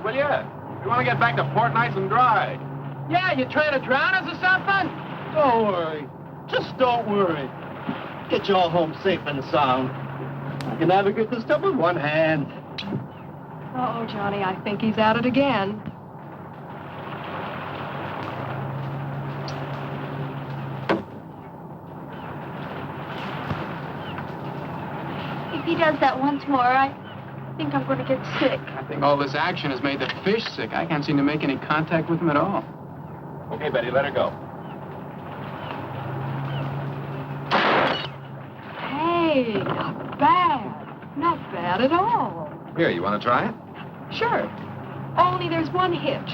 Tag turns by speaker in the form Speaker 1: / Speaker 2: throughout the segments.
Speaker 1: will you? We want to get back to port nice and dry.
Speaker 2: Yeah, you trying to drown us or something?
Speaker 3: Don't worry. Just don't worry. Get you all home safe and sound. I can navigate this stuff with one hand.
Speaker 4: Uh-oh, Johnny, I think he's at it again.
Speaker 5: If he does that once more, I think I'm going to get sick.
Speaker 2: I think all this action has made the fish sick. I can't seem to make any contact with him at all.
Speaker 1: Okay, Betty, let her go.
Speaker 4: Hey, not bad. Not bad at all.
Speaker 1: Here, you want to try it?
Speaker 4: Sure. Only there's one hitch.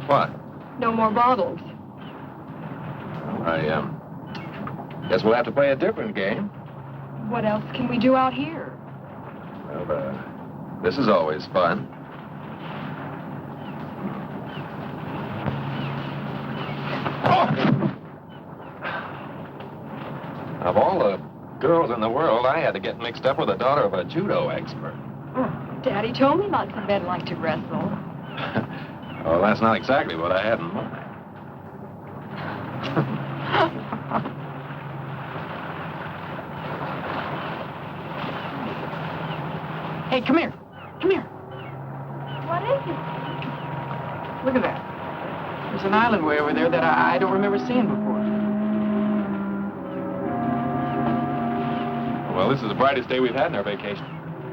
Speaker 1: What?
Speaker 4: No more bottles.
Speaker 1: I, guess we'll have to play a different game.
Speaker 4: What else can we do out here?
Speaker 1: Well, this is always fun. Oh! Of all the girls in the world, I had to get mixed up with the daughter of a judo expert.
Speaker 4: Oh, Daddy told me lots of men like to wrestle.
Speaker 1: Well, that's not exactly what I had in mind.
Speaker 2: Hey, come here. Come here.
Speaker 5: What is it?
Speaker 2: Look at that. There's an island way over there that I don't remember seeing before.
Speaker 1: Well, this is the brightest day we've had in our vacation.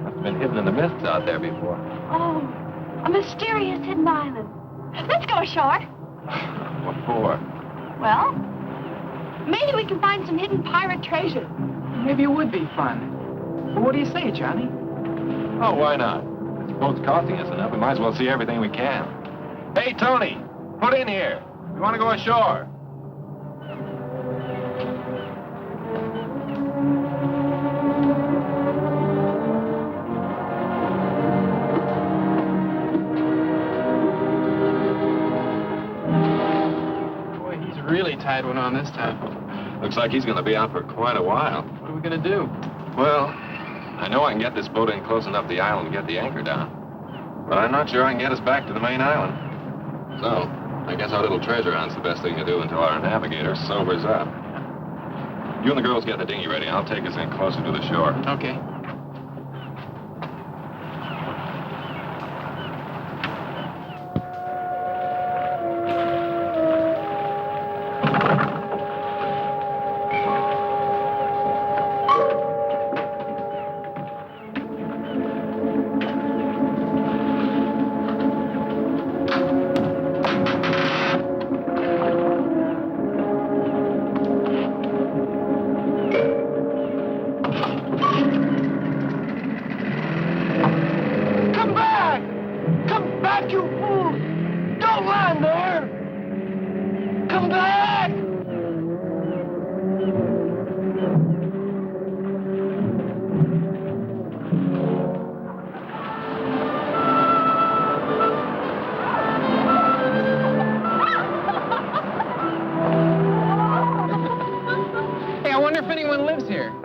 Speaker 1: Must have been hidden in the mists out there before.
Speaker 5: Oh, a mysterious hidden island. Let's go ashore.
Speaker 1: What for?
Speaker 5: Well, maybe we can find some hidden pirate treasure.
Speaker 2: Maybe it would be fun. Well, what do you say, Johnny?
Speaker 1: Oh, why not? This boat's costing us enough. We might as well see everything we can. Hey, Tony, put in here. We want to go ashore.
Speaker 2: Boy, he's really tied one on this time.
Speaker 1: Looks like he's going to be out for quite a while.
Speaker 2: What are we going to do?
Speaker 1: Well, I know I can get this boat in close enough to the island to get the anchor down. But I'm not sure I can get us back to the main island. So, I guess our little treasure hunt's the best thing to do until our navigator sobers up. You and the girls get the dinghy ready. I'll take us in closer to the shore.
Speaker 2: Okay.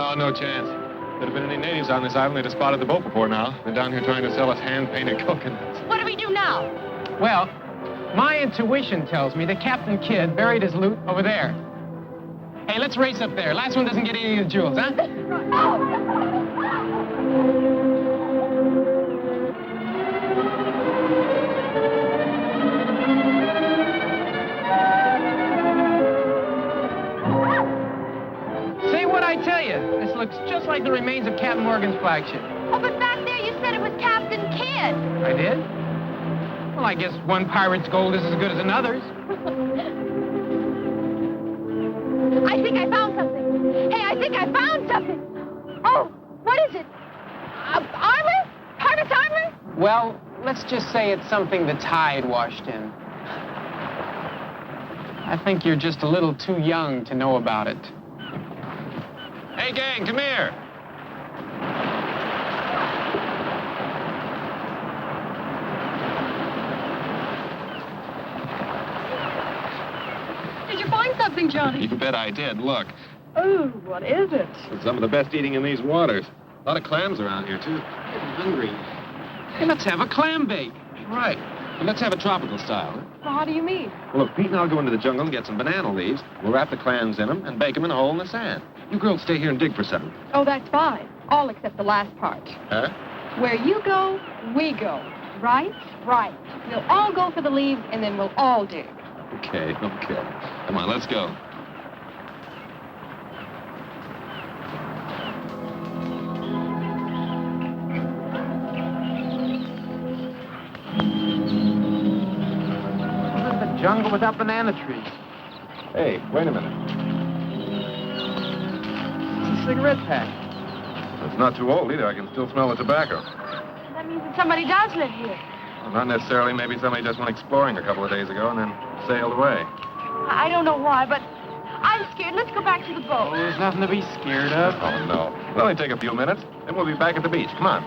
Speaker 1: Oh, no chance. If there'd have been any natives on this island, they'd have spotted the boat before now. They're down here trying to sell us hand-painted coconuts.
Speaker 5: What do we do now?
Speaker 2: Well, my intuition tells me that Captain Kidd buried his loot over there. Hey, let's race up there. Last one doesn't get any of the jewels, huh? Say what I tell you. This looks just like the remains of Captain Morgan's flagship.
Speaker 5: Oh, but back there you said it was Captain Kidd.
Speaker 2: I did? Well, I guess one pirate's gold is as good as another's.
Speaker 5: I think I found something. Hey, I think I found something. Oh, what is it? Armor? Pirate's armor?
Speaker 2: Well, let's just say it's something the tide washed in. I think you're just a little too young to know about it.
Speaker 1: Hey, gang, come here.
Speaker 4: Did you find something, Johnny?
Speaker 1: You bet I did. Look,
Speaker 4: Oh, what is it?
Speaker 1: it's some of the best eating in these waters. A lot of clams around here, too. I'm hungry.
Speaker 2: Hey, let's have a clam bake.
Speaker 1: Right. But let's have a tropical style.
Speaker 4: Well, how do you mean?
Speaker 1: Well, look, Pete and I'll go into the jungle and get some banana leaves. We'll wrap the clams in them and bake them in a hole in the sand. You girls stay here and dig for something.
Speaker 4: Oh, that's fine. All except the last part.
Speaker 1: Huh?
Speaker 4: Where you go, we go. Right? Right. We'll all go for the leaves, and then we'll all dig.
Speaker 1: Okay. Come on, let's go.
Speaker 2: This is the jungle without banana trees.
Speaker 1: Hey, wait a minute.
Speaker 2: It's a cigarette pack.
Speaker 1: It's not too old either. I can still smell the tobacco.
Speaker 5: That means that somebody does live here.
Speaker 1: Well, not necessarily. Maybe somebody just went exploring a couple of days ago and then sailed away.
Speaker 5: I don't know why, but I'm scared. Let's go back to the
Speaker 2: Oh,
Speaker 5: boat.
Speaker 2: there's nothing to be scared of.
Speaker 1: Oh, no. It'll only take a few minutes, then we'll be back at the beach. Come on.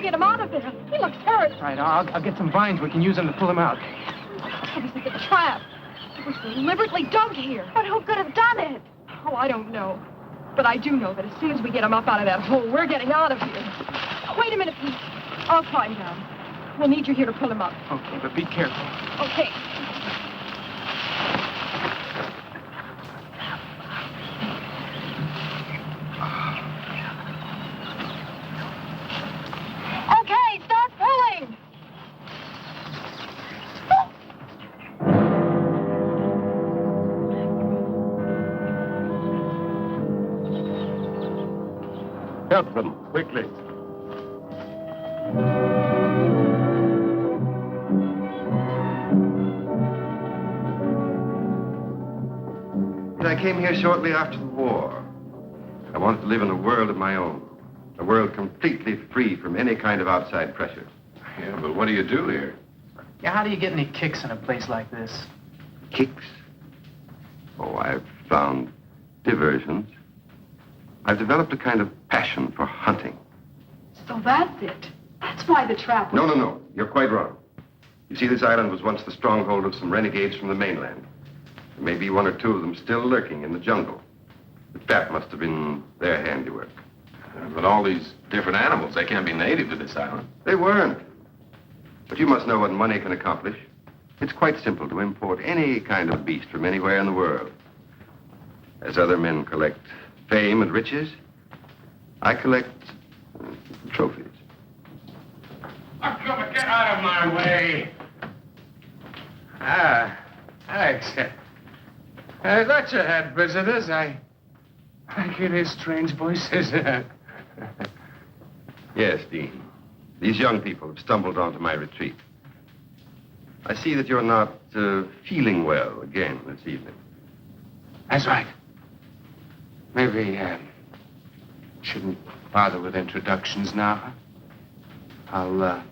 Speaker 5: Get him out of there. He looks hurt.
Speaker 2: All right, I'll get some vines. We can use them to pull him out.
Speaker 5: It was like a trap. It was deliberately dug here. But who could have done it?
Speaker 4: Oh, I don't know. But I do know that as soon as we get him up out of that hole, we're getting out of here. Wait a minute, Pete. I'll climb down. We'll need you here to pull him up.
Speaker 2: Okay, but be careful.
Speaker 4: Okay.
Speaker 5: Okay, start pulling.
Speaker 1: Help them, quickly.
Speaker 6: I came here shortly after the war. I wanted to live in a world of my own. A world completely free from any kind of outside pressures.
Speaker 1: Yeah, but what do you do here?
Speaker 2: Yeah, how do you get any kicks in a place like this?
Speaker 6: Kicks? Oh, I've found diversions. I've developed a kind of passion for hunting.
Speaker 4: So that's it. That's why the trap was...
Speaker 6: No. You're quite wrong. You see, this island was once the stronghold of some renegades from the mainland. There may be one or two of them still lurking in the jungle. But that must have been their handiwork.
Speaker 1: But all these different animals, they can't be native to this island.
Speaker 6: They weren't. But you must know what money can accomplish. It's quite simple to import any kind of beast from anywhere in the world. As other men collect fame and riches, I collect trophies.
Speaker 7: Get out of my way. Ah, Alex. I thought you had visitors. I can hear strange voices.
Speaker 6: Yes, Dean. These young people have stumbled onto my retreat. I see that you're not feeling well again this evening.
Speaker 7: That's right. Maybe shouldn't bother with introductions now. I'll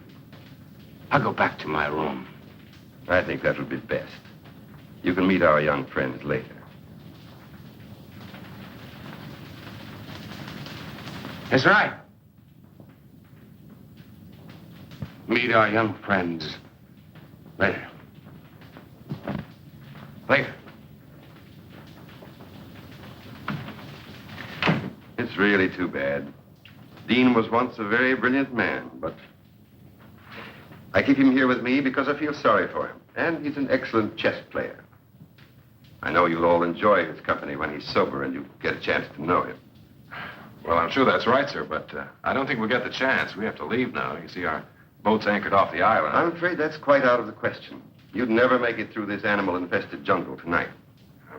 Speaker 7: go back to my room.
Speaker 6: I think that would be best. You can meet our young friends later.
Speaker 7: That's right. Meet our young friends later. Later.
Speaker 6: It's really too bad. Dean was once a very brilliant man, but I keep him here with me because I feel sorry for him. And he's an excellent chess player. I know you'll all enjoy his company when he's sober and you get a chance to know him.
Speaker 1: Well, I'm sure that's right, sir, but I don't think we'll get the chance. We have to leave now. You see, our boat's anchored off the island.
Speaker 6: I'm afraid that's quite out of the question. You'd never make it through this animal-infested jungle tonight.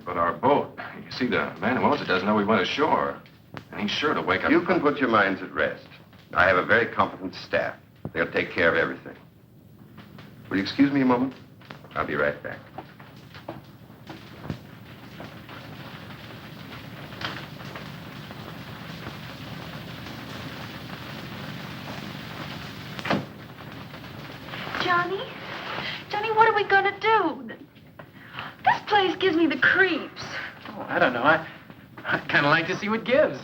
Speaker 1: But our boat, you see, the man who owns it doesn't know we went ashore. And he's sure to wake up...
Speaker 6: You can put your minds at rest. I have a very competent staff. They'll take care of everything. Will you excuse me a moment? I'll be right back.
Speaker 5: Johnny, what are we going to do? This place gives me the creeps.
Speaker 2: I don't know. I kind of like to see what gives.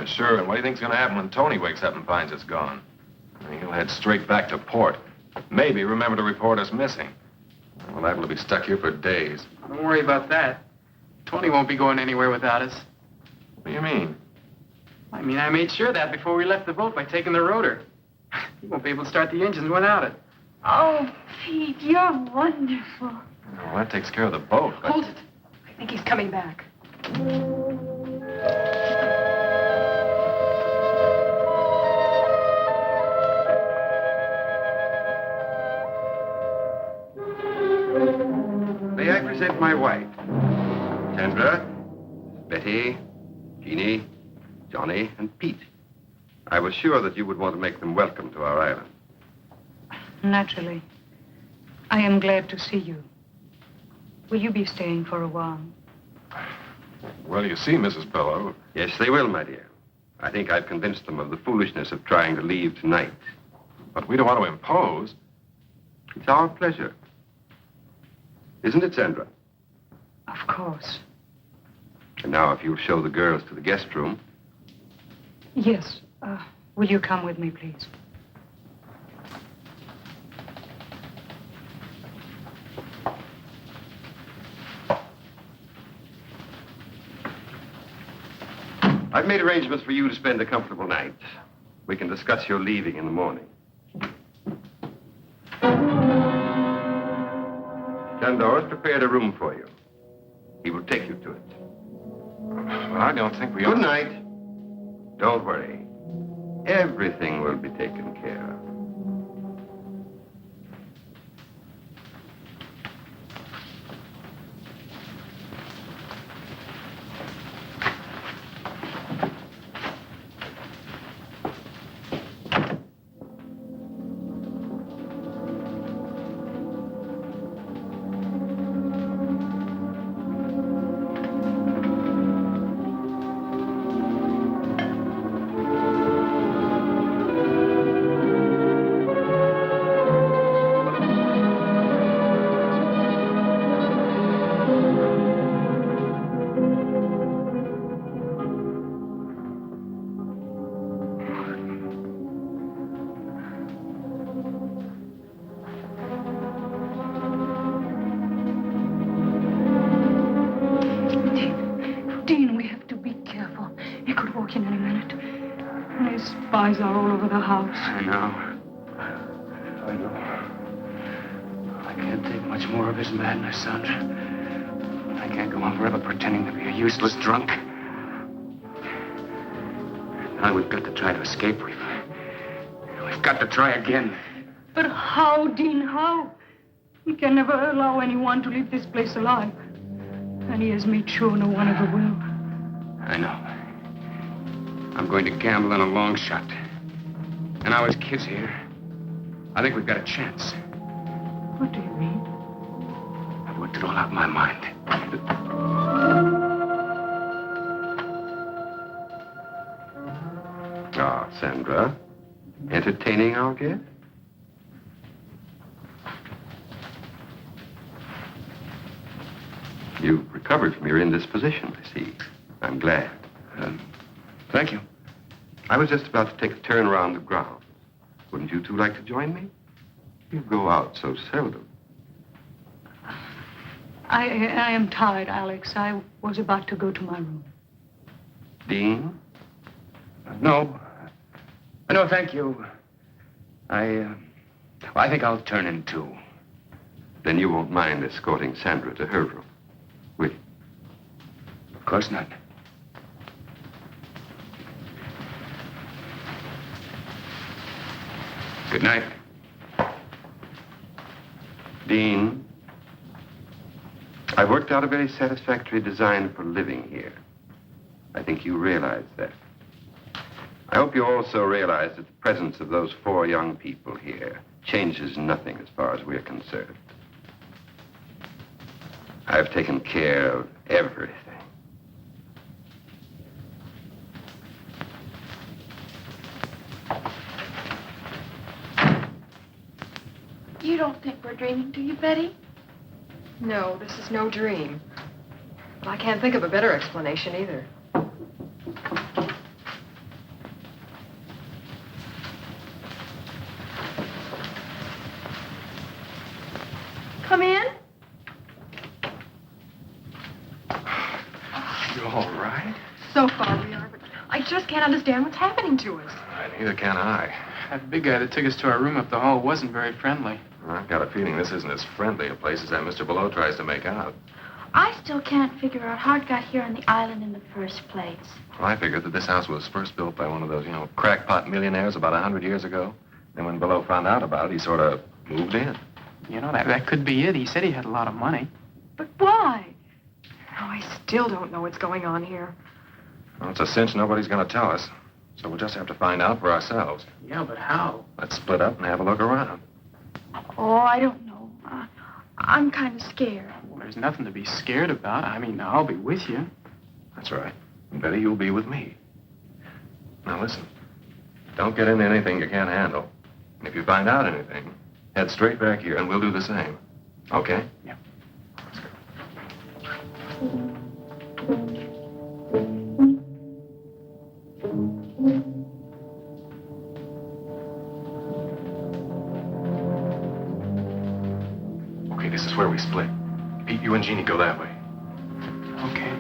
Speaker 1: Sure, and what do you think's going to happen when Tony wakes up and finds it's gone? He'll head straight back to port. Maybe remember to report us missing. We're liable to be stuck here for days.
Speaker 2: Don't worry about that. Tony won't be going anywhere without us.
Speaker 1: What do you mean?
Speaker 2: I mean, I made sure that before we left the boat by taking the rotor. He won't be able to start the engines without it.
Speaker 5: Oh, Pete, you're wonderful.
Speaker 1: Well, that takes care of the boat. But...
Speaker 4: Hold it. I think he's coming back.
Speaker 6: May I present my wife? Sandra, Betty, Jeannie, Johnny, and Pete. I was sure that you would want to make them welcome to our island.
Speaker 8: Naturally. I am glad to see you. Will you be staying for a while?
Speaker 1: Well, you see, Mrs. Bellow.
Speaker 6: Yes, they will, my dear. I think I've convinced them of the foolishness of trying to leave tonight.
Speaker 1: But we don't want to impose.
Speaker 6: It's our pleasure. Isn't it, Sandra?
Speaker 8: Of course.
Speaker 6: And now, if you'll show the girls to the guest room.
Speaker 8: Yes. Will you come with me, please?
Speaker 6: I've made arrangements for you to spend a comfortable night. We can discuss your leaving in the morning. Sandor has prepared a room for you. He will take you to it.
Speaker 1: Well, I don't think we ought
Speaker 6: Good
Speaker 1: to...
Speaker 6: night. Don't worry. Everything will be taken care of.
Speaker 8: Spies are all over the house.
Speaker 7: I know. I can't take much more of his madness, Sandra. I can't go on forever pretending to be a useless drunk. Now we've got to try to escape. We've got to try again.
Speaker 8: But how, Dean, how? We can never allow anyone to leave this place alive. And he has made sure no one ever will.
Speaker 7: I know. I'm going to gamble on a long shot. And now his kid's here. I think we've got a chance.
Speaker 8: What do you mean?
Speaker 7: I've worked it all out in my mind.
Speaker 6: Ah, Sandra. Entertaining our guest? You've recovered from your indisposition, I see. I'm glad.
Speaker 7: Thank you.
Speaker 6: I was just about to take a turn around the grounds. Wouldn't you two like to join me? You go out so seldom.
Speaker 8: I am tired, Alex. I was about to go to my room.
Speaker 6: Dean?
Speaker 7: No. No, thank you. I think I'll turn in too.
Speaker 6: Then you won't mind escorting Sandra to her room, will you?
Speaker 7: Of course not. Good night.
Speaker 6: Dean, I've worked out a very satisfactory design for living here. I think you realize that. I hope you also realize that the presence of those 4 young people here changes nothing as far as we're concerned. I've taken care of everything.
Speaker 5: You don't think we're dreaming, do you, Betty?
Speaker 4: No, this is no dream. But I can't think of a better explanation either.
Speaker 5: Come in.
Speaker 1: You all right?
Speaker 4: So far we are, but I just can't understand what's happening to us.
Speaker 1: Neither can I.
Speaker 2: That big guy that took us to our room up the hall wasn't very friendly.
Speaker 1: I've got a feeling this isn't as friendly a place as that Mr. Below tries to make out.
Speaker 5: I still can't figure out how it got here on the island in the first place.
Speaker 1: Well, I figured that this house was first built by one of those, crackpot millionaires about 100 years ago. Then when Below found out about it, he sort of moved in.
Speaker 2: You know, that could be it. He said he had a lot of money.
Speaker 4: But why? Oh, I still don't know what's going on here.
Speaker 1: Well, it's a cinch nobody's going to tell us. So we'll just have to find out for ourselves.
Speaker 2: Yeah, but how?
Speaker 1: Let's split up and have a look around.
Speaker 5: Oh, I don't know. I'm kind of scared.
Speaker 2: Well, there's nothing to be scared about. I mean, I'll be with you.
Speaker 1: That's right. And Betty, you'll be with me. Now listen, don't get into anything you can't handle. And if you find out anything, head straight back here and we'll do the same. Okay?
Speaker 2: Yeah.
Speaker 1: Let's go. Okay, this is where we split. Pete, you and Jeannie go that way.
Speaker 2: Okay.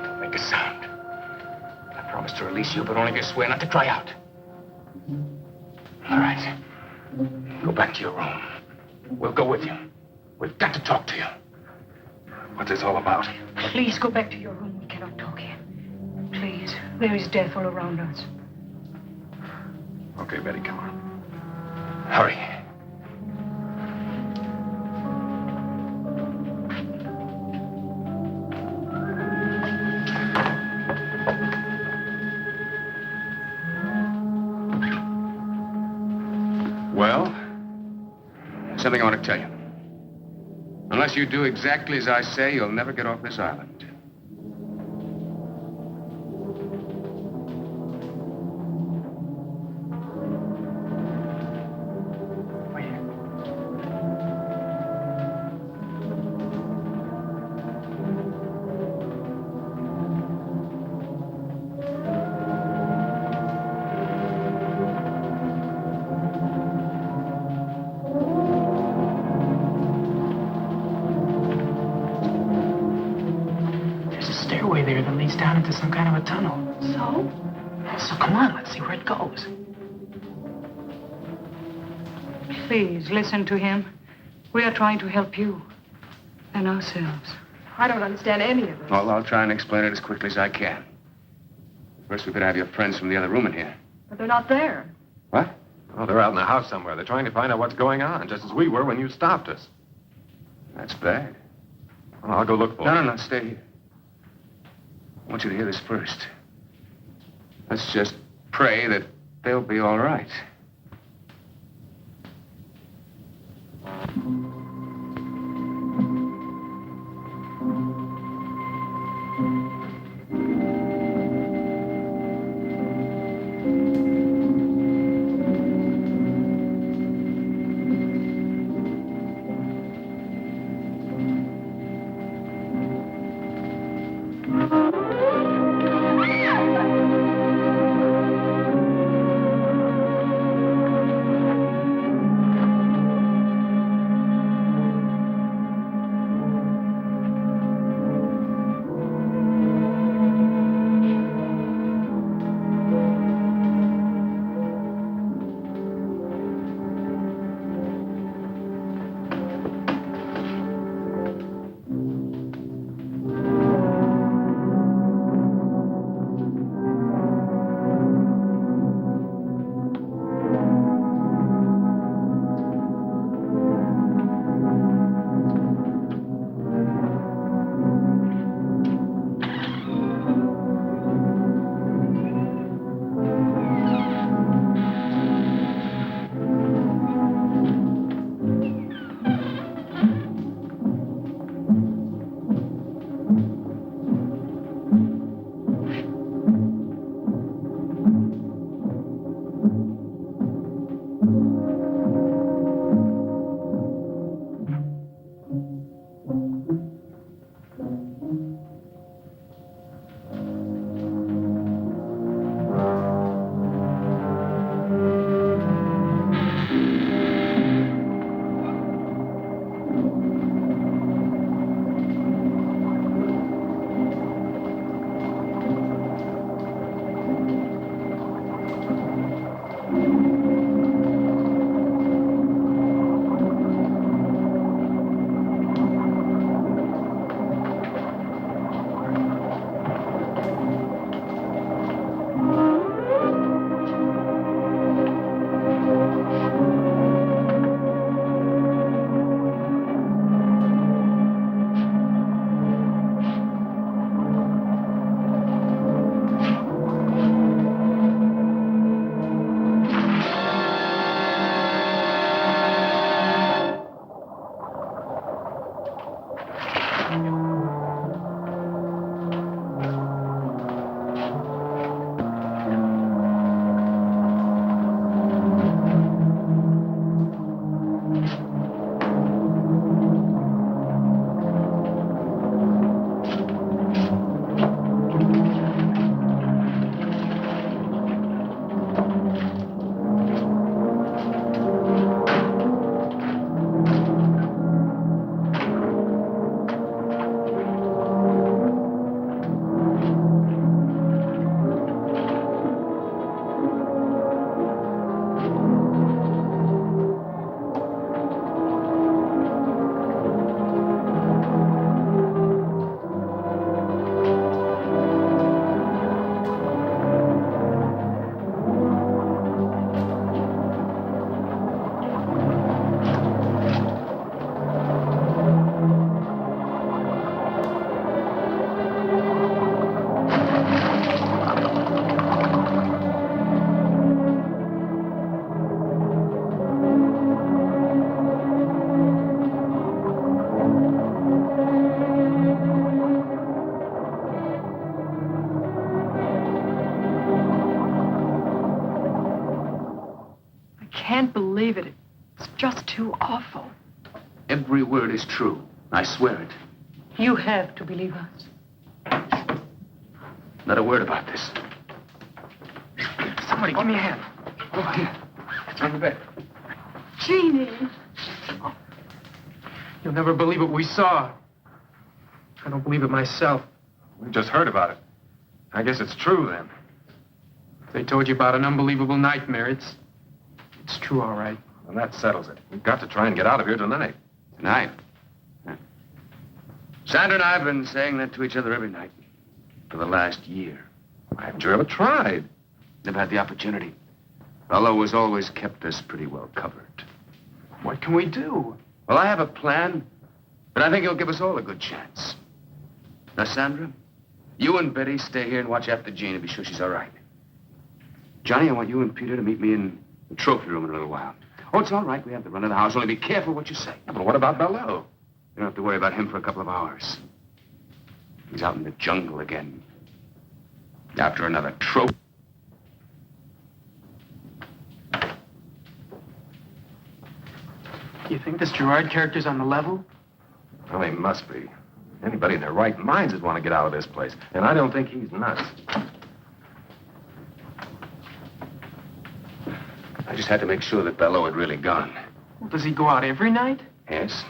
Speaker 7: Don't make a sound. I promise to release you, but only if you swear not to cry out. All right. Go back to your room. We'll go with you. We've got to talk to you. What's this all about?
Speaker 8: Please go back to your room. We cannot talk here. Please. There is death all around us.
Speaker 1: Okay, Betty, come on.
Speaker 7: Hurry. Well, there's something I want to tell you. Unless you do exactly as I say, you'll never get off this island.
Speaker 2: Stairway there that leads down into some kind of a tunnel. So come on, let's see where it goes.
Speaker 8: Please, listen to him. We are trying to help you and ourselves.
Speaker 4: I don't understand any of this.
Speaker 7: Well, I'll try and explain it as quickly as I can. First, we could have your friends from the other room in here.
Speaker 4: But they're not there.
Speaker 7: What?
Speaker 1: Oh, they're out in the house somewhere. They're trying to find out what's going on, just as we were when you stopped us.
Speaker 7: That's bad.
Speaker 1: Well, I'll go look for them.
Speaker 7: No, stay here. I want you to hear this first. Let's just pray that they'll be all right.
Speaker 2: can't believe it. It's just too awful.
Speaker 7: Every word is true. I swear it.
Speaker 8: You have to believe us.
Speaker 7: Not a word about this.
Speaker 2: Somebody, give me a hand.
Speaker 7: Over here. It's on the bed.
Speaker 4: Jeannie.
Speaker 2: You'll never believe what we saw. I don't believe it myself.
Speaker 1: We just heard about it. I guess it's true, then.
Speaker 2: They told you about an unbelievable nightmare. It's true, all right.
Speaker 1: Well, that settles it. We've got to try and get out of here tonight.
Speaker 7: Tonight? Huh. Sandra and I have been saying that to each other every night for the last year.
Speaker 1: Why haven't you ever tried?
Speaker 7: Never had the opportunity. Fellow has always kept us pretty well covered.
Speaker 2: What can we do?
Speaker 7: Well, I have a plan, but I think it'll give us all a good chance. Now, Sandra, you and Betty stay here and watch after Jean and be sure she's all right. Johnny, I want you and Peter to meet me in the trophy room in a little while. Oh, it's all right. We have the run of the house. Only be careful what you say.
Speaker 1: Yeah, but what about Bello?
Speaker 7: You don't have to worry about him for a couple of hours. He's out in the jungle again. After another trophy.
Speaker 2: You think this Gerard character's on the level?
Speaker 1: Well, he must be. Anybody in their right minds would want to get out of this place. And I don't think he's nuts.
Speaker 7: I just had to make sure that Bello had really gone.
Speaker 2: Well, does he go out every night?
Speaker 7: Yes,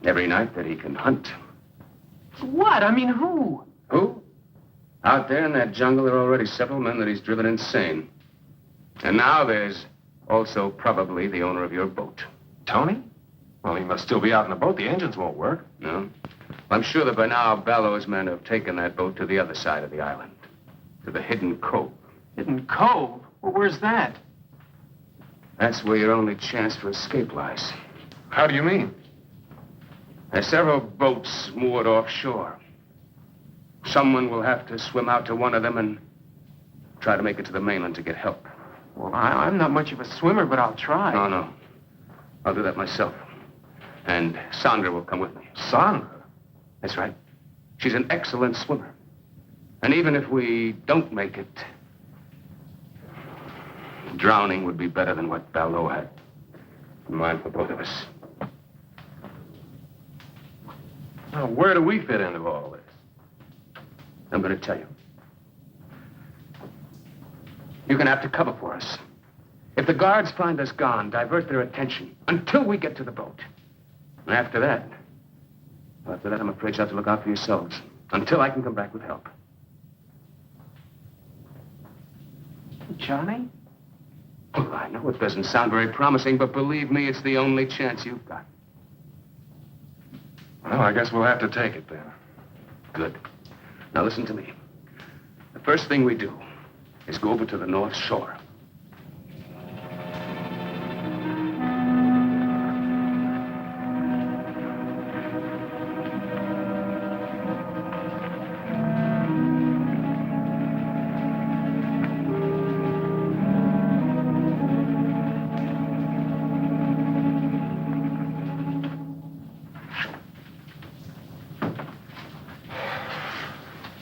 Speaker 7: every night that he can hunt.
Speaker 2: What? I mean, who?
Speaker 7: Who? Out there in that jungle, there are already several men that he's driven insane. And now there's also probably the owner of your boat.
Speaker 1: Tony? Well, he must still be out in the boat. The engines won't work.
Speaker 7: No? I'm sure that by now Bello's men have taken that boat to the other side of the island. To the hidden cove.
Speaker 2: Hidden Cove? Well, where's that?
Speaker 7: That's where your only chance for escape lies.
Speaker 1: How do you mean?
Speaker 7: There's several boats moored offshore. Someone will have to swim out to one of them and try to make it to the mainland to get help.
Speaker 2: Well, I'm not much of a swimmer, but I'll try.
Speaker 7: No. I'll do that myself. And Sandra will come with me.
Speaker 1: Sandra?
Speaker 7: That's right. She's an excellent swimmer. And even if we don't make it, drowning would be better than what Bello had in mind for both of us.
Speaker 1: Now, where do we fit into all this?
Speaker 7: I'm going to tell you. You're going to have to cover for us. If the guards find us gone, divert their attention until we get to the boat. And after that, I'm afraid you'll have to look out for yourselves until I can come back with help.
Speaker 2: Johnny?
Speaker 7: Well, I know it doesn't sound very promising, but believe me, it's the only chance you've got.
Speaker 1: Well, I guess we'll have to take it then.
Speaker 7: Good. Now listen to me. The first thing we do is go over to the North Shore.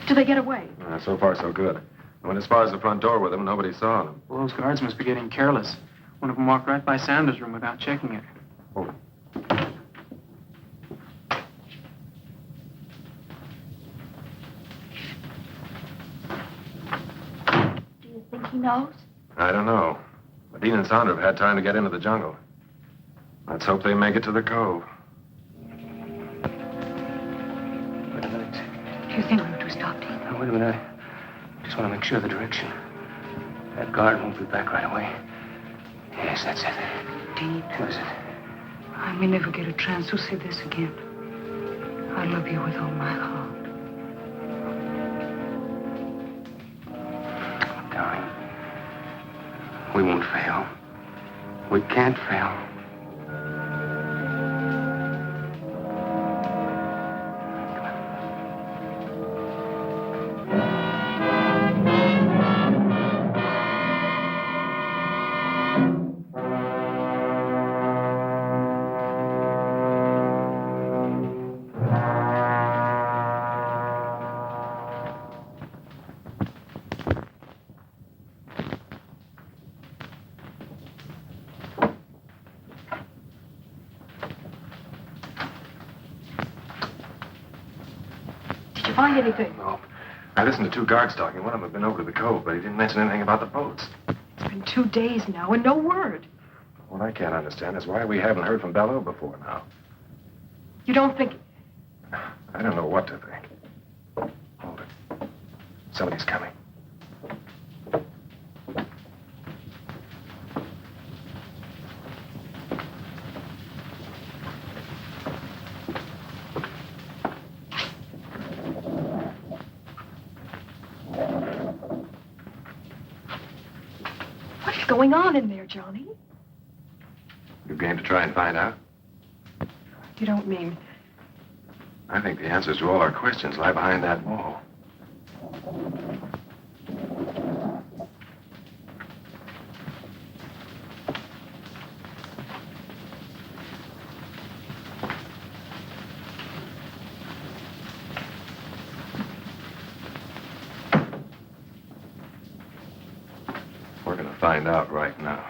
Speaker 4: Do they get away?
Speaker 1: So far, so good. I went as far as the front door with them. Nobody saw them.
Speaker 2: Well, those guards must be getting careless. One of them walked right by Sandra's room without checking it.
Speaker 1: Oh.
Speaker 5: Do you think he knows?
Speaker 1: I don't know. But Dean and Sandra have had time to get into the jungle. Let's hope they make it to the cove.
Speaker 7: Wait a minute.
Speaker 8: Do you think we ought to stop, Dean?
Speaker 7: Now, wait a minute. I just want to make sure of the direction. That guard won't be back right away. Yes, that's it.
Speaker 8: Dean,
Speaker 7: What is it?
Speaker 8: I may never get a chance to say this again. I love you with all my heart.
Speaker 7: Darling, we won't fail. We can't fail.
Speaker 4: you find anything?
Speaker 1: No. I listened to two guards talking. One of them had been over to the cove, but he didn't mention anything about the boats.
Speaker 4: It's been 2 days now and no word.
Speaker 1: What I can't understand is why we haven't heard from Bello before now.
Speaker 4: You don't think...
Speaker 1: I don't know what to think. Hold it. Somebody's coming.
Speaker 4: What's going on in there, Johnny?
Speaker 1: You game to try and find out?
Speaker 4: You don't mean...
Speaker 1: I think the answers to all our questions lie behind that wall. We're going to find out right now.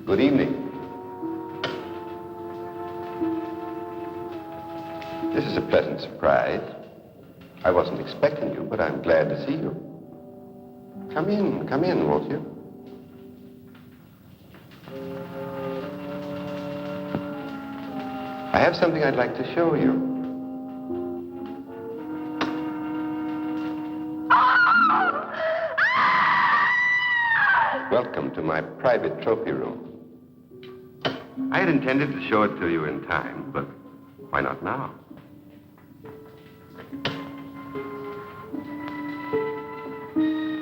Speaker 6: Good evening. This is a pleasant surprise. I wasn't expecting you, but I'm glad to see you. Come in, won't you? I have something I'd like to show you. Welcome to my private trophy room. I had intended to show it to you in time, but why not now?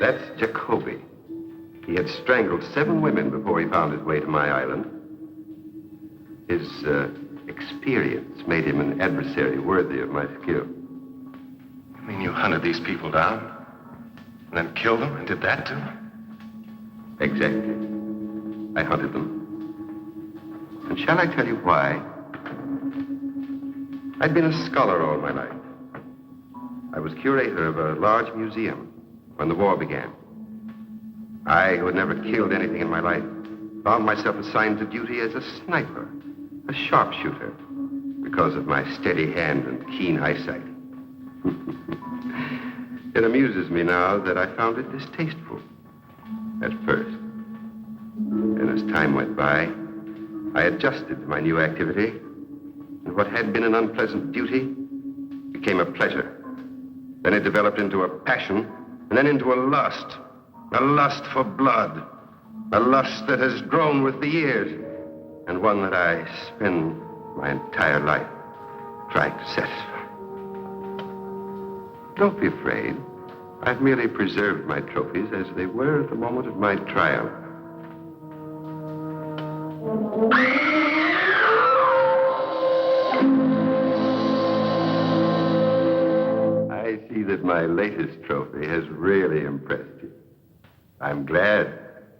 Speaker 6: That's Jacoby. He had strangled 7 women before he found his way to my island. His experience made him an adversary worthy of my skill.
Speaker 1: You mean you hunted these people down? And then killed them and did that to them?
Speaker 6: Exactly. I hunted them. And shall I tell you why? I'd been a scholar all my life. I was curator of a large museum when the war began. I, who had never killed anything in my life, found myself assigned to duty as a sniper, a sharpshooter, because of my steady hand and keen eyesight. It amuses me now that I found it distasteful at first. And as time went by, I adjusted to my new activity, and what had been an unpleasant duty became a pleasure. Then it developed into a passion, and then into a lust for blood, a lust that has grown with the years, and one that I spend my entire life trying to satisfy. Don't be afraid. I've merely preserved my trophies as they were at the moment of my triumph. I see that my latest trophy has really impressed you. I'm glad,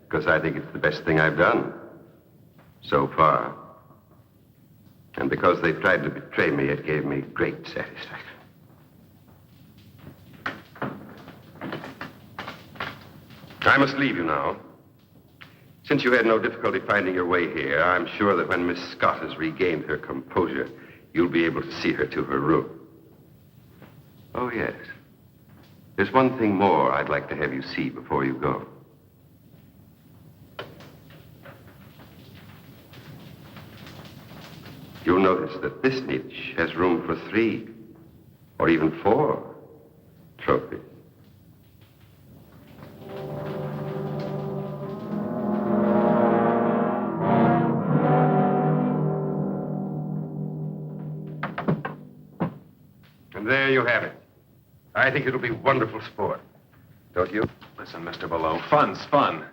Speaker 6: because I think it's the best thing I've done so far. And because they tried to betray me, it gave me great satisfaction. I must leave you now. Since you had no difficulty finding your way here, I'm sure that when Miss Scott has regained her composure, you'll be able to see her to her room. Oh, yes. There's one thing more I'd like to have you see before you go. You'll notice that this niche has room for 3 or even 4 trophies. And there you have it. I think it'll be wonderful sport. Don't you?
Speaker 1: Listen, Mr. Below, fun's fun.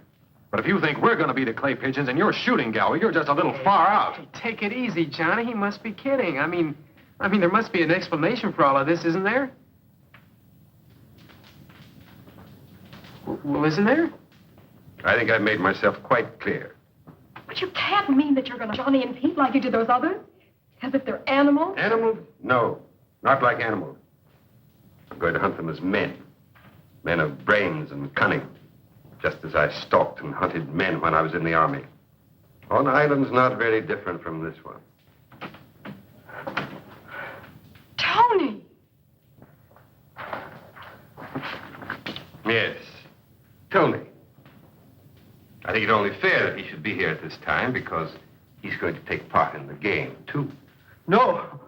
Speaker 1: But if you think we're going to be the clay pigeons in your shooting gallery, you're just a little far out.
Speaker 2: Take it easy, Johnny. He must be kidding. I mean, I mean, there must be an explanation for all of this, isn't there? Well, isn't there?
Speaker 6: I think I've made myself quite clear.
Speaker 4: But you can't mean that you're going to Johnny and Pete like you did those others. As if they're animals.
Speaker 6: Animals? No, not like animals. I'm going to hunt them as men. Men of brains and cunning. Just as I stalked and hunted men when I was in the army. On islands not very different from this one.
Speaker 4: Tony!
Speaker 6: Yes, Tony. I think it only fair that he should be here at this time because he's going to take part in the game, too.
Speaker 3: No,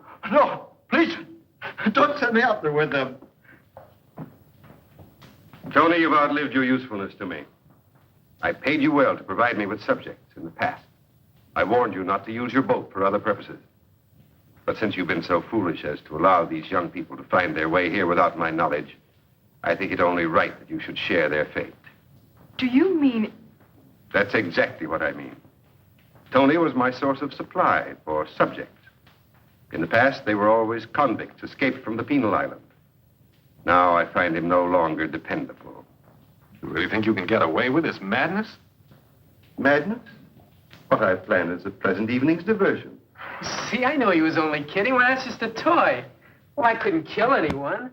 Speaker 3: please, don't send me out there with them.
Speaker 6: Tony, you've outlived your usefulness to me. I paid you well to provide me with subjects in the past. I warned you not to use your boat for other purposes. But since you've been so foolish as to allow these young people to find their way here without my knowledge, I think it only right that you should share their fate.
Speaker 4: Do you mean...
Speaker 6: That's exactly what I mean. Tony was my source of supply for subjects. In the past, they were always convicts escaped from the penal island. Now I find him no longer dependable.
Speaker 1: You really think you can get away with this madness?
Speaker 6: Madness? What I've planned is a pleasant evening's diversion.
Speaker 2: See, I know he was only kidding. Well, that's just a toy. Well, I couldn't kill anyone.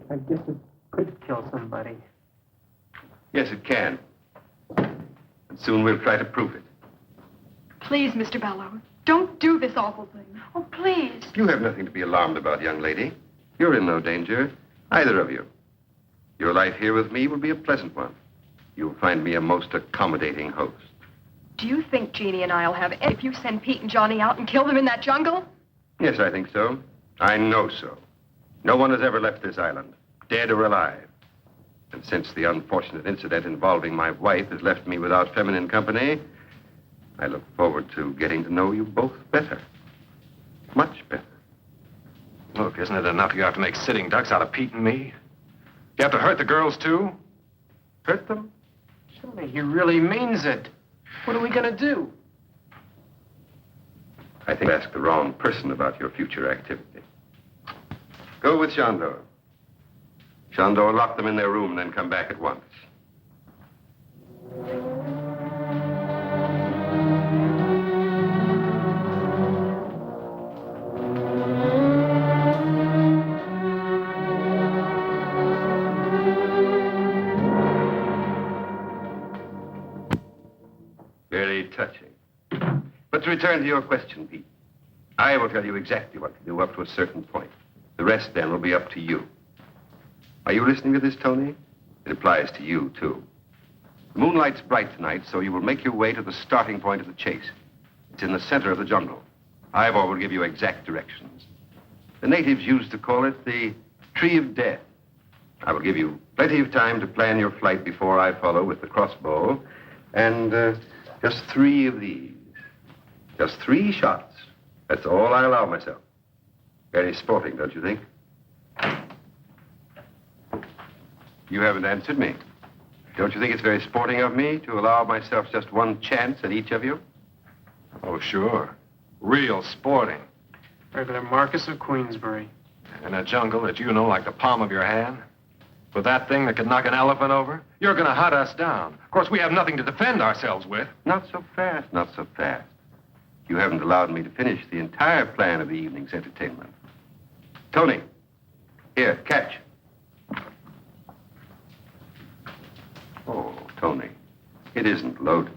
Speaker 2: I guess it could kill somebody.
Speaker 6: Yes, it can. And soon we'll try to prove it.
Speaker 4: Please, Mr. Bellows, don't do this awful thing. Oh, please.
Speaker 6: You have nothing to be alarmed about, young lady. You're in no danger, either of you. Your life here with me will be a pleasant one. You'll find me a most accommodating host.
Speaker 4: Do you think Jeannie and I'll have if you send Pete and Johnny out and kill them in that jungle?
Speaker 6: Yes, I think so. I know so. No one has ever left this island, dead or alive. And since the unfortunate incident involving my wife has left me without feminine company, I look forward to getting to know you both better. Much better.
Speaker 1: Look, isn't it enough you have to make sitting ducks out of Pete and me? You have to hurt the girls, too?
Speaker 6: Hurt them?
Speaker 2: Surely he really means it. What are we going to do?
Speaker 6: I think you asked the wrong person about your future activity. Go with Shandor. Shandor, lock them in their room and then come back at once. Very touching. But to return to your question, Pete, I will tell you exactly what to do up to a certain point. The rest, then, will be up to you. Are you listening to this, Tony? It applies to you, too. The moonlight's bright tonight, so you will make your way to the starting point of the chase. It's in the center of the jungle. Ivor will give you exact directions. The natives used to call it the Tree of Death. I will give you plenty of time to plan your flight before I follow with the crossbow. And just 3 of these. Just 3 shots. That's all I allow myself. Very sporting, don't you think? You haven't answered me. Don't you think it's very sporting of me to allow myself just 1 chance at each of you?
Speaker 1: Oh, sure. Real sporting.
Speaker 2: Regular Marquis of Queensbury.
Speaker 1: In a jungle that you know like the palm of your hand? With that thing that could knock an elephant over? You're going to hunt us down. Of course, we have nothing to defend ourselves with.
Speaker 6: Not so fast, not so fast. You haven't allowed me to finish the entire plan of the evening's entertainment. Tony, here, catch. Oh, Tony, it isn't loaded.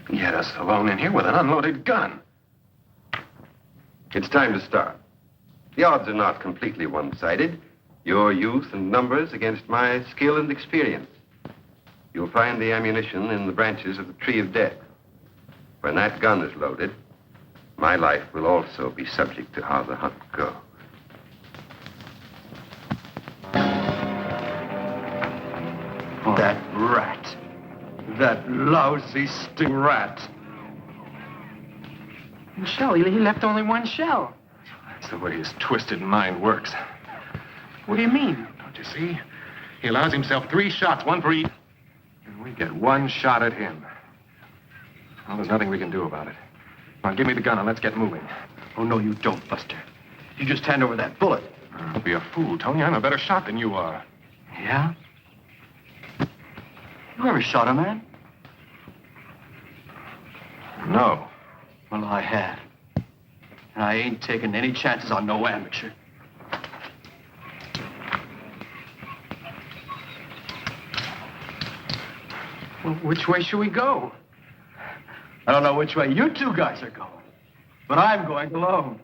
Speaker 1: He had us alone in here with an unloaded gun.
Speaker 6: It's time to start. The odds are not completely one-sided. Your youth and numbers against my skill and experience. You'll find the ammunition in the branches of the Tree of Death. When that gun is loaded, my life will also be subject to how the hunt goes.
Speaker 3: That rat. That lousy sting rat.
Speaker 2: Shell, he left only one shell.
Speaker 1: That's the way his twisted mind works.
Speaker 2: What do you mean?
Speaker 1: Don't you see? He allows himself 3 shots, 1 for each. And we get 1 shot at him. Well, there's nothing we can do about it. Now, give me the gun and let's get moving.
Speaker 3: Oh, no, you don't, Buster. You just hand over that bullet.
Speaker 1: Don't be a fool, Tony. I'm a better shot than you are.
Speaker 3: Yeah? You ever shot a man?
Speaker 1: No.
Speaker 3: Well, I have. And I ain't taking any chances on no amateur.
Speaker 2: Well, which way should we go?
Speaker 3: I don't know which way you 2 guys are going, but I'm going alone.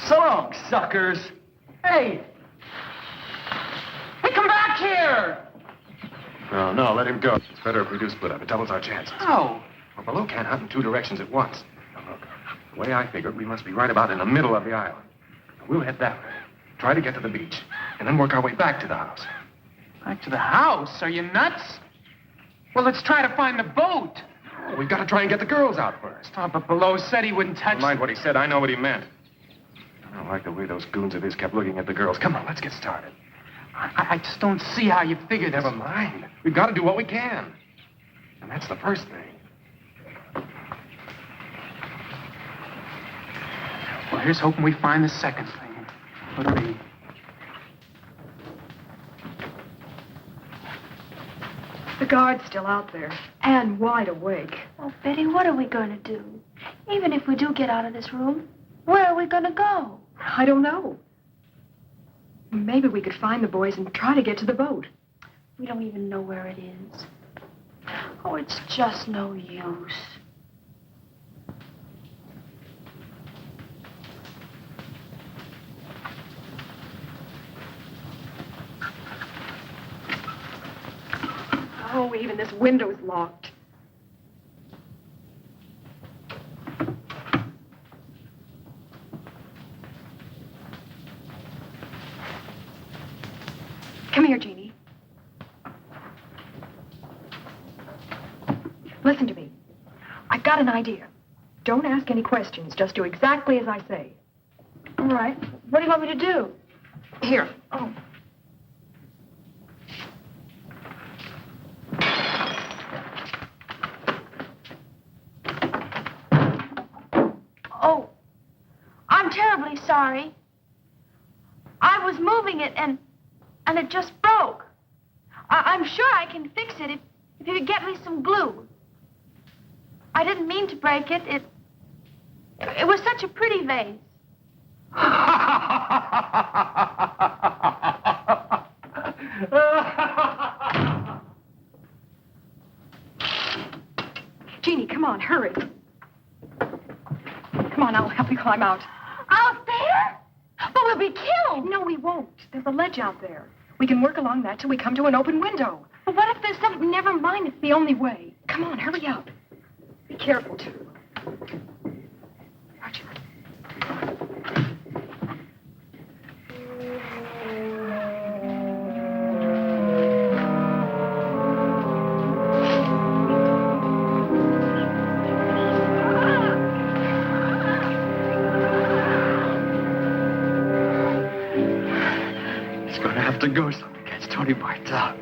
Speaker 3: So long, suckers.
Speaker 2: Hey! Hey, come back here!
Speaker 1: No, let him go. It's better if we do split up. It doubles our chances.
Speaker 2: How?
Speaker 1: Well, below can't hunt in 2 directions at once. Now, look, the way I figured, we must be right about in the middle of the island. We'll head that way, try to get to the beach, and then work our way back to the house.
Speaker 2: Back to the house? Are you nuts? Well, let's try to find the boat.
Speaker 1: Well, we've got to try and get the girls out first.
Speaker 2: Oh, but Below said he wouldn't touch...
Speaker 1: Never mind what he said. I know what he meant. I don't like the way those goons of his kept looking at the girls. Come on, let's get started.
Speaker 2: I just don't see how you figure this.
Speaker 1: Never mind. We've got to do what we can. And that's the first thing.
Speaker 2: Well, here's hoping we find the second thing. What do we...
Speaker 4: The guard's still out there, and wide awake.
Speaker 5: Oh, Betty, what are we going to do? Even if we do get out of this room, where are we going to go?
Speaker 4: I don't know. Maybe we could find the boys and try to get to the boat.
Speaker 5: We don't even know where it is. Oh, it's just no use.
Speaker 4: Oh, even this window's locked. Come here, Jeannie. Listen to me. I've got an idea. Don't ask any questions. Just do exactly as I say.
Speaker 5: All right. What do you want me to do?
Speaker 4: Here. Oh.
Speaker 5: Oh, I'm terribly sorry. I was moving it and it just broke. I'm sure I can fix it if you could get me some glue. I didn't mean to break it. It was such a pretty vase.
Speaker 4: Jeannie, come on, hurry. Come on, I'll help you climb out.
Speaker 5: Out there? But we'll be killed.
Speaker 4: No, we won't. There's a ledge out there. We can work along that till we come to an open window.
Speaker 5: But what if there's something...
Speaker 4: Never mind, it's the only way. Come on, hurry up. Be careful, too. Roger.
Speaker 3: It's gonna have to go so we catch Tony Bartel.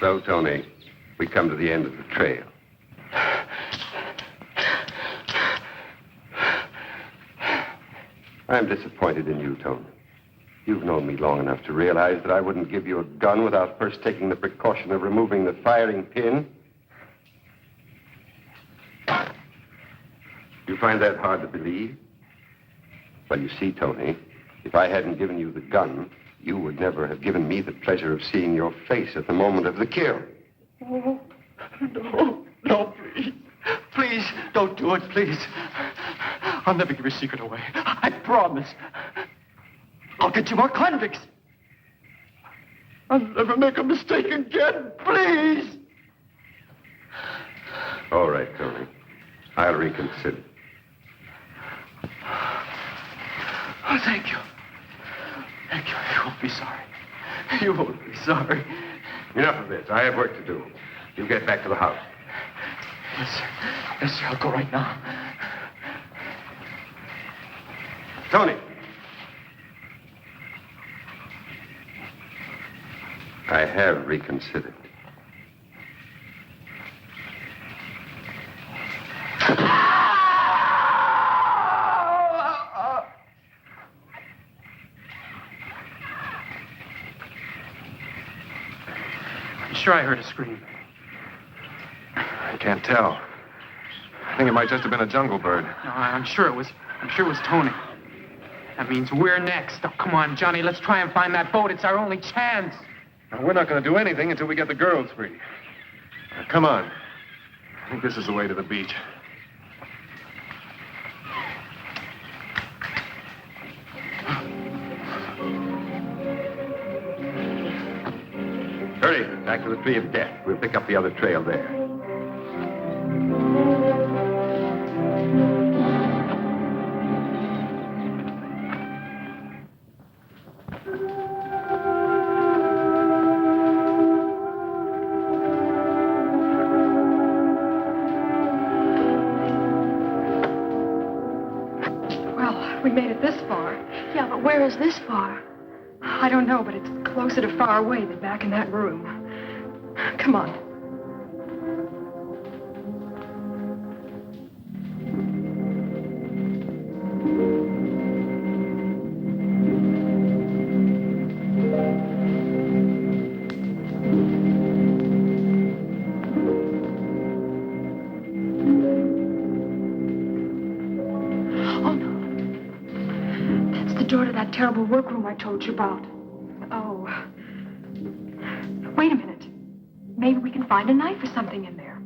Speaker 6: So, Tony, we come to the end of the trail. I'm disappointed in you, Tony. You've known me long enough to realize that I wouldn't give you a gun without first taking the precaution of removing the firing pin. You find that hard to believe? Well, you see, Tony, if I hadn't given you the gun, you would never have given me the pleasure of seeing your face at the moment of the kill.
Speaker 3: Oh, no, please. Please, don't do it, please. I'll never give your secret away. I promise. I'll get you more convicts. I'll never make a mistake again, please.
Speaker 6: All right, Tony. I'll reconsider.
Speaker 3: Oh, thank you. Thank you. You won't be sorry. You won't be sorry.
Speaker 6: Enough of this. I have work to do. You get back to the house.
Speaker 3: Yes, sir. Yes, sir. I'll go right now.
Speaker 6: Tony! I have reconsidered.
Speaker 2: I'm sure I heard a scream.
Speaker 1: I can't tell. I think it might just have been a jungle bird.
Speaker 2: No, I'm sure it was Tony. That means we're next. Oh, come on, Johnny, let's try and find that boat. It's our only chance.
Speaker 1: Now, we're not going to do anything until we get the girls free. Now, come on. I think this is the way to the beach.
Speaker 6: Hurry, back to the tree of death. We'll pick up the other trail there.
Speaker 4: Well, we made it this far.
Speaker 5: Yeah, but where is this far?
Speaker 4: I don't know, but it's closer to far away than back in that room. Come on.
Speaker 5: Oh, no. That's the door to that terrible workroom I told you about.
Speaker 4: Oh. Wait a minute. Maybe we can find a knife or something in there.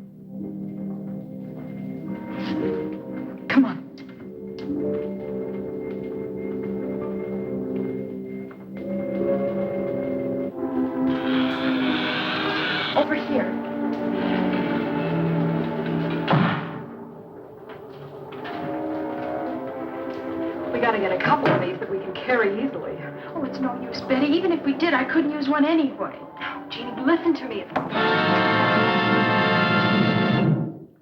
Speaker 4: Come on. Over here. We gotta get a couple of these that we can carry easily.
Speaker 5: Oh, it's no use, Betty. Even if we did, I couldn't use one anyway.
Speaker 4: Jeannie, listen to me.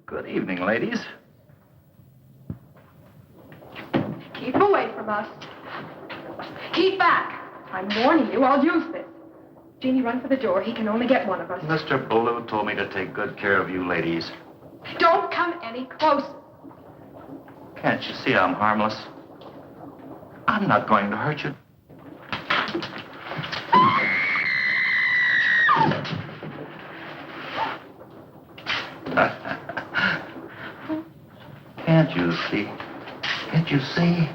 Speaker 9: Good evening, ladies.
Speaker 4: Keep away from us. Keep back. I'm warning you, I'll use this. Jeannie, run for the door. He can only get one of us.
Speaker 9: Mr. Blue told me to take good care of you ladies.
Speaker 4: Don't come any closer.
Speaker 9: Can't you see I'm harmless? I'm not going to hurt you. Can't you see? Can't you see?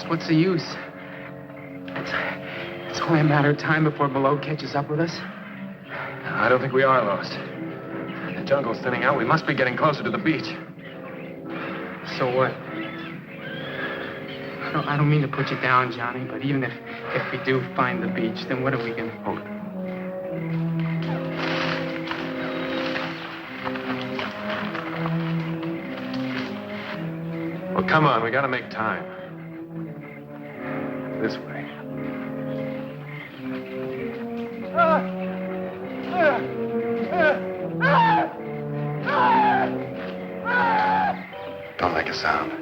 Speaker 2: What's the use? It's only a matter of time before Below catches up with us.
Speaker 1: I don't think we are lost. jungle's thinning out. We must be getting closer to the beach.
Speaker 2: So what? I don't mean to put you down, Johnny, but even if we do find the beach, then what are we going to...
Speaker 1: Hold it. Well, come on. We got to make time. This way. Don't make a sound.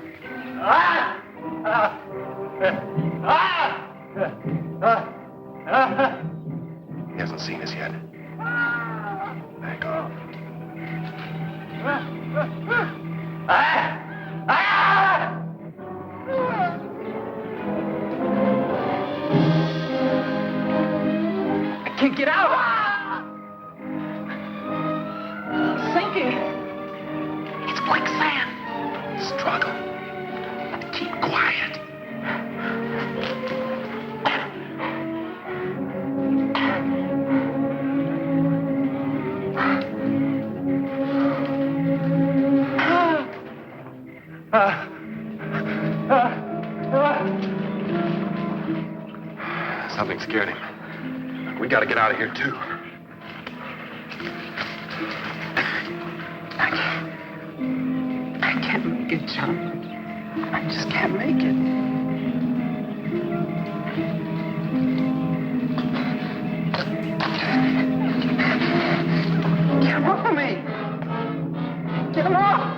Speaker 1: He hasn't seen us yet. Back off.
Speaker 2: I can't get out! Sinking!
Speaker 7: It's quicksand. Struggle. Keep quiet.
Speaker 1: Something scared him. We got to get out of here, too.
Speaker 2: I can't make it, John. I just can't make it. Get him off of me! Get him off!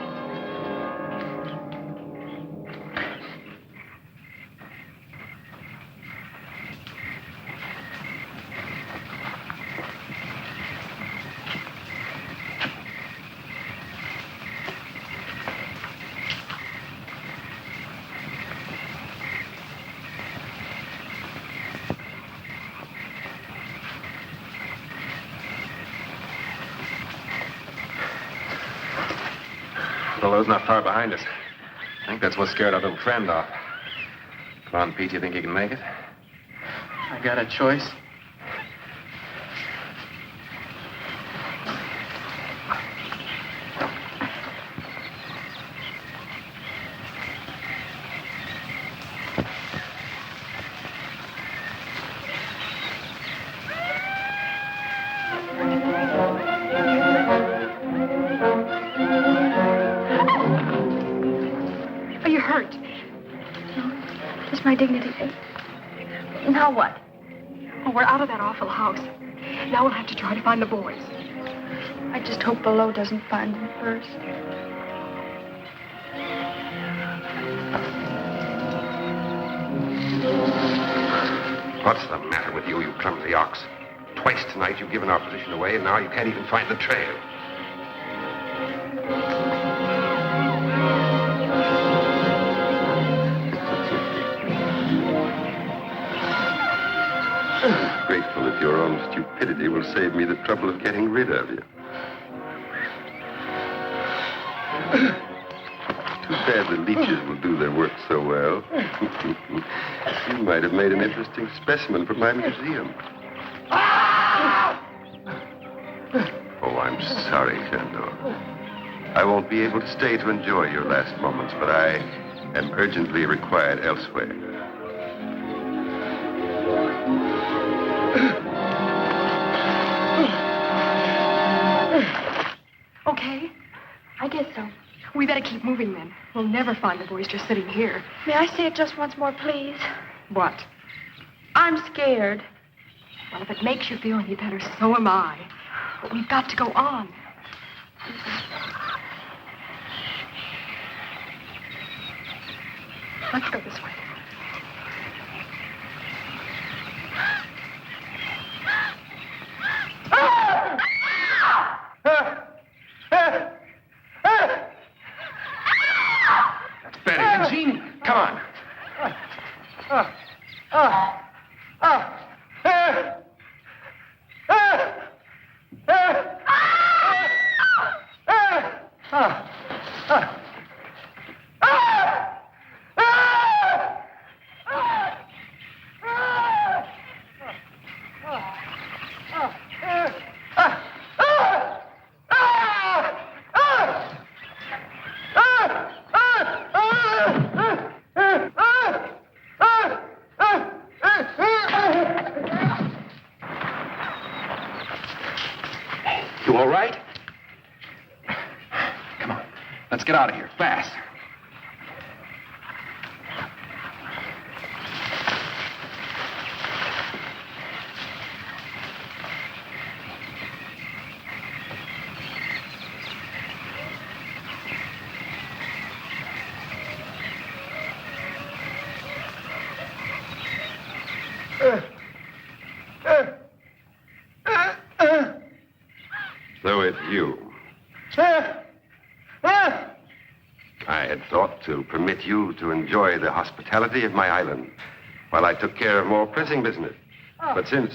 Speaker 1: The low's not far behind us. I think that's what scared our little friend off. Come on, Pete, you think you can make it?
Speaker 2: I got a choice.
Speaker 4: Are you hurt?
Speaker 5: No, just my dignity. Now what?
Speaker 4: Oh, we're out of that awful house. Now we'll have to try to find the boys.
Speaker 5: I just hope below doesn't find them first.
Speaker 6: What's the matter with you, you clumsy ox? Twice tonight you've given our position away, and now you can't even find the trail. Grateful that your own stupidity will save me the trouble of getting rid of you. Too bad the leeches will do their work so well. You might have made an interesting specimen for my museum. Oh, I'm sorry, Shandor. I won't be able to stay to enjoy your last moments, but I am urgently required elsewhere.
Speaker 4: Okay?
Speaker 5: I guess so.
Speaker 4: We better keep moving then. We'll never find the boys just sitting here.
Speaker 5: May I say it just once more, please?
Speaker 4: What?
Speaker 5: I'm scared.
Speaker 4: Well, if it makes you feel any better, so am I. But we've got to go on. Let's go this way.
Speaker 1: That's better. Eugene, come on.
Speaker 7: You all right? Come on. Let's get out of here, fast.
Speaker 6: So it's you. I had thought to permit you to enjoy the hospitality of my island while I took care of more pressing business. But since...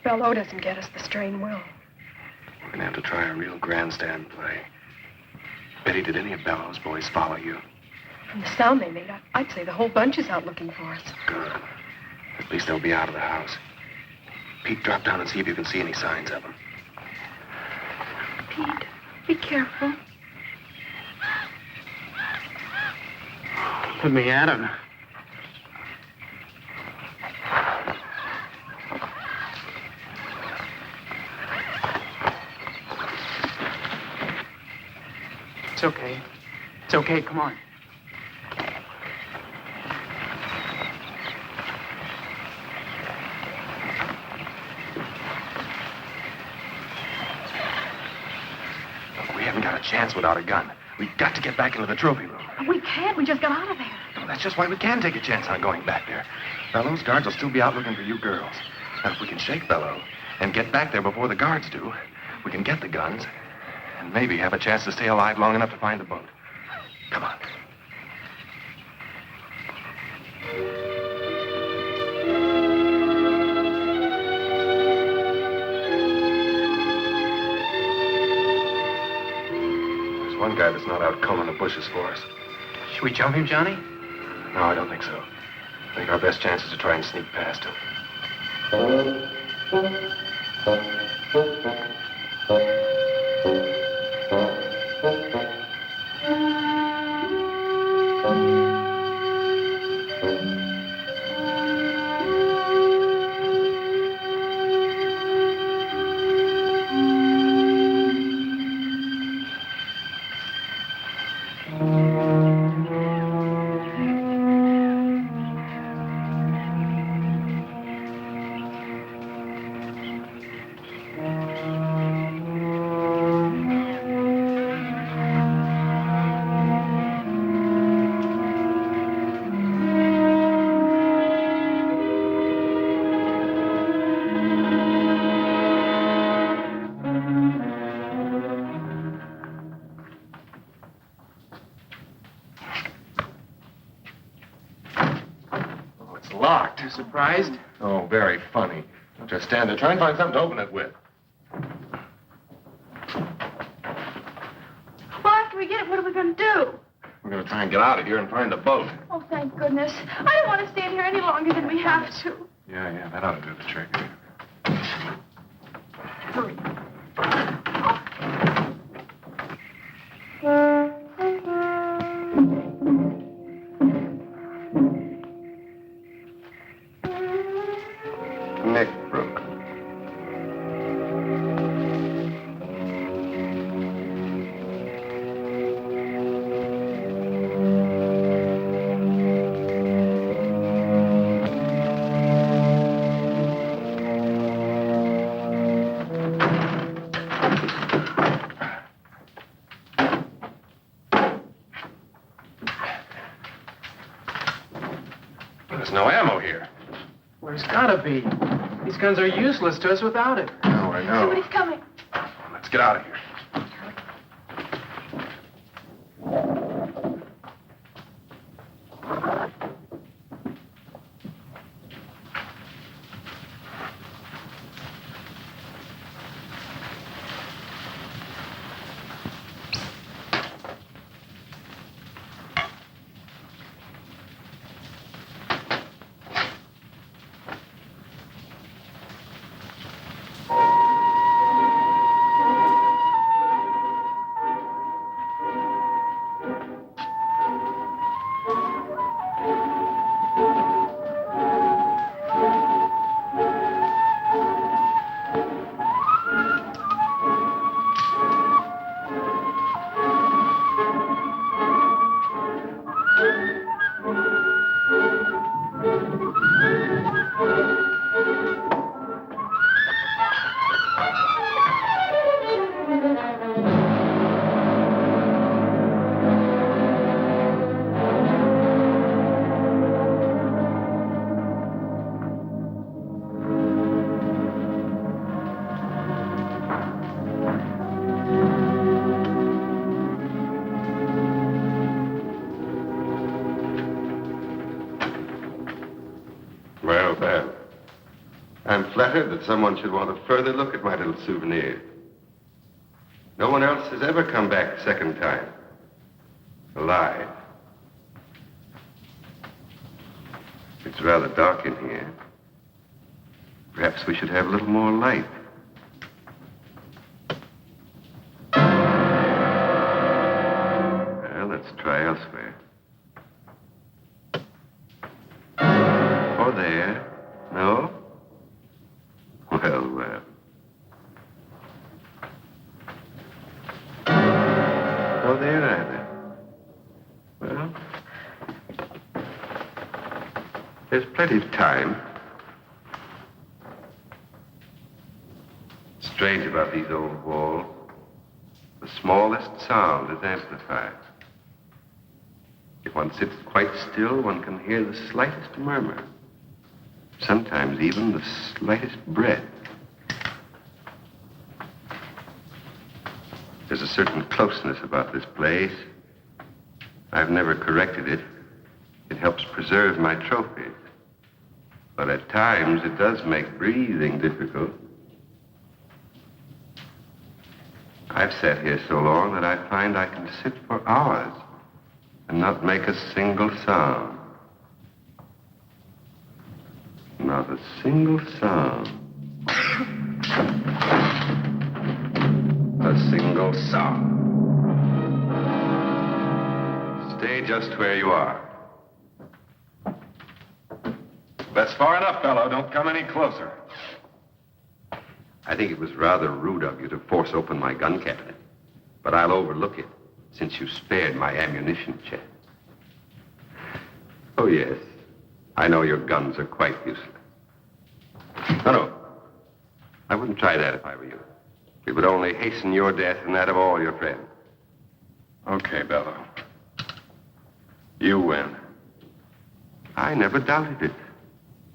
Speaker 4: Bello doesn't get us, the strain will.
Speaker 7: We're going to have to try a real grandstand play. Betty, did any of Bello's boys follow you?
Speaker 4: From the sound they made, I'd say the whole bunch is out looking for us.
Speaker 7: Good. At least they'll be out of the house. Pete, drop down and see if you can see any signs of them.
Speaker 4: Pete, be careful.
Speaker 2: Put me at him. It's okay. It's okay, come on.
Speaker 7: Look, we haven't got a chance without a gun. We've got to get back into the trophy room.
Speaker 4: We can't. We just got out of there.
Speaker 7: No, that's just why we can take a chance on going back there. Bello's guards will still be out looking for you girls. And if we can shake Bello and get back there before the guards do, we can get the guns and maybe have a chance to stay alive long enough to find the boat. Come on. There's one guy that's not out combing the bushes for us.
Speaker 2: Should we jump him, Johnny?
Speaker 7: No, I don't think so. I think our best chance is to try and sneak past him.
Speaker 2: Surprised?
Speaker 7: Oh, very funny. Just stand there. Try and find something to open it with.
Speaker 5: Well, after we get it, what are we going to do?
Speaker 7: We're going to try and get out of here and find the boat.
Speaker 5: Oh, thank goodness. I don't want to stay in here any longer than we have to.
Speaker 7: Yeah, that ought to do the trick.
Speaker 5: Hurry.
Speaker 1: There's no ammo here.
Speaker 2: Well, there's gotta be. These guns are useless to us without it.
Speaker 1: No, I know.
Speaker 5: Somebody's coming.
Speaker 1: Let's get out of here.
Speaker 6: Well, well. I'm flattered that someone should want a further look at my little souvenir. No one else has ever come back a second time. Alive. It's rather dark in here. Perhaps we should have a little more light. Well, let's try elsewhere. Or there. No? Well, well. No there either. Well, there's plenty of time. Strange about these old walls. The smallest sound is amplified. If one sits quite still, one can hear the slightest murmur. Sometimes even the slightest breath. There's a certain closeness about this place. I've never corrected it. It helps preserve my trophies. But at times it does make breathing difficult. I've sat here so long that I find I can sit for hours and not make a single sound. Not a single sound. A single sound. Stay just where you are.
Speaker 1: That's far enough, fellow. Don't come any closer.
Speaker 6: I think it was rather rude of you to force open my gun cabinet. But I'll overlook it, since you spared my ammunition chest. Oh, yes. I know your guns are quite useless. No. I wouldn't try that if I were you. It would only hasten your death and that of all your friends.
Speaker 1: Okay, Bello. You win.
Speaker 6: I never doubted it.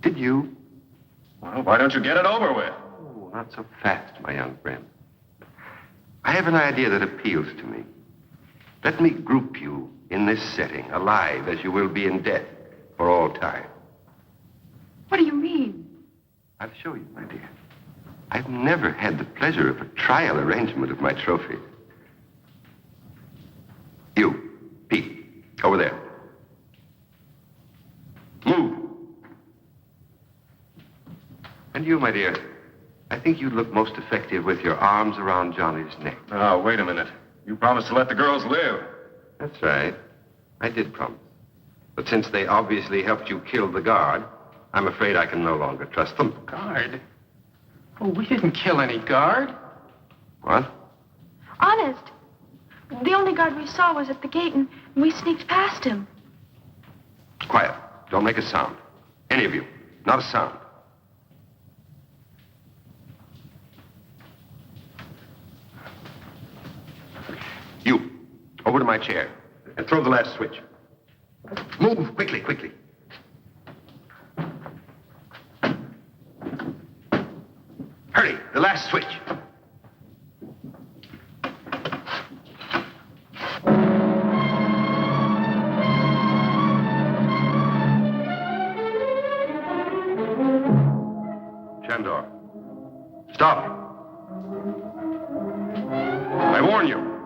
Speaker 6: Did you?
Speaker 1: Well, why don't you get it over with?
Speaker 6: Oh, not so fast, my young friend. I have an idea that appeals to me. Let me group you in this setting, alive as you will be in death for all time.
Speaker 5: What do you mean?
Speaker 6: I'll show you, my dear. I've never had the pleasure of a trial arrangement of my trophies. You, Pete, over there. Move. And you, my dear, I think you'd look most effective with your arms around Johnny's neck.
Speaker 1: Oh, wait a minute. You promised to let the girls live.
Speaker 6: That's right. I did promise. But since they obviously helped you kill the guard, I'm afraid I can no longer trust them.
Speaker 2: Guard? Oh, we didn't kill any guard.
Speaker 6: What?
Speaker 5: Honest. The only guard we saw was at the gate, and we sneaked past him.
Speaker 6: Quiet. Don't make a sound. Any of you. Not a sound. You, over to my chair and throw the last switch. Move quickly, quickly. The last switch. Chandor. Stop. I warn you.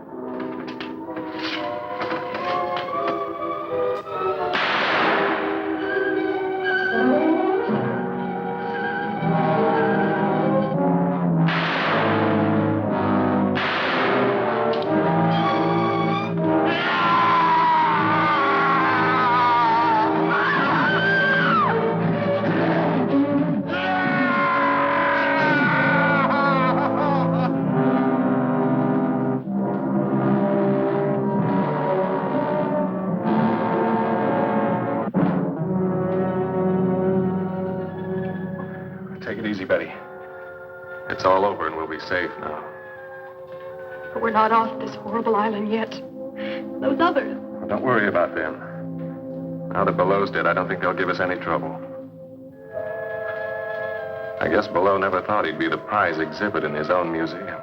Speaker 1: Take it easy, Betty. It's all over and we'll be safe now.
Speaker 4: But we're not off this horrible island yet. Those others.
Speaker 1: Well, don't worry about them. Now that Below's dead, I don't think they'll give us any trouble. I guess Below never thought he'd be the prize exhibit in his own museum.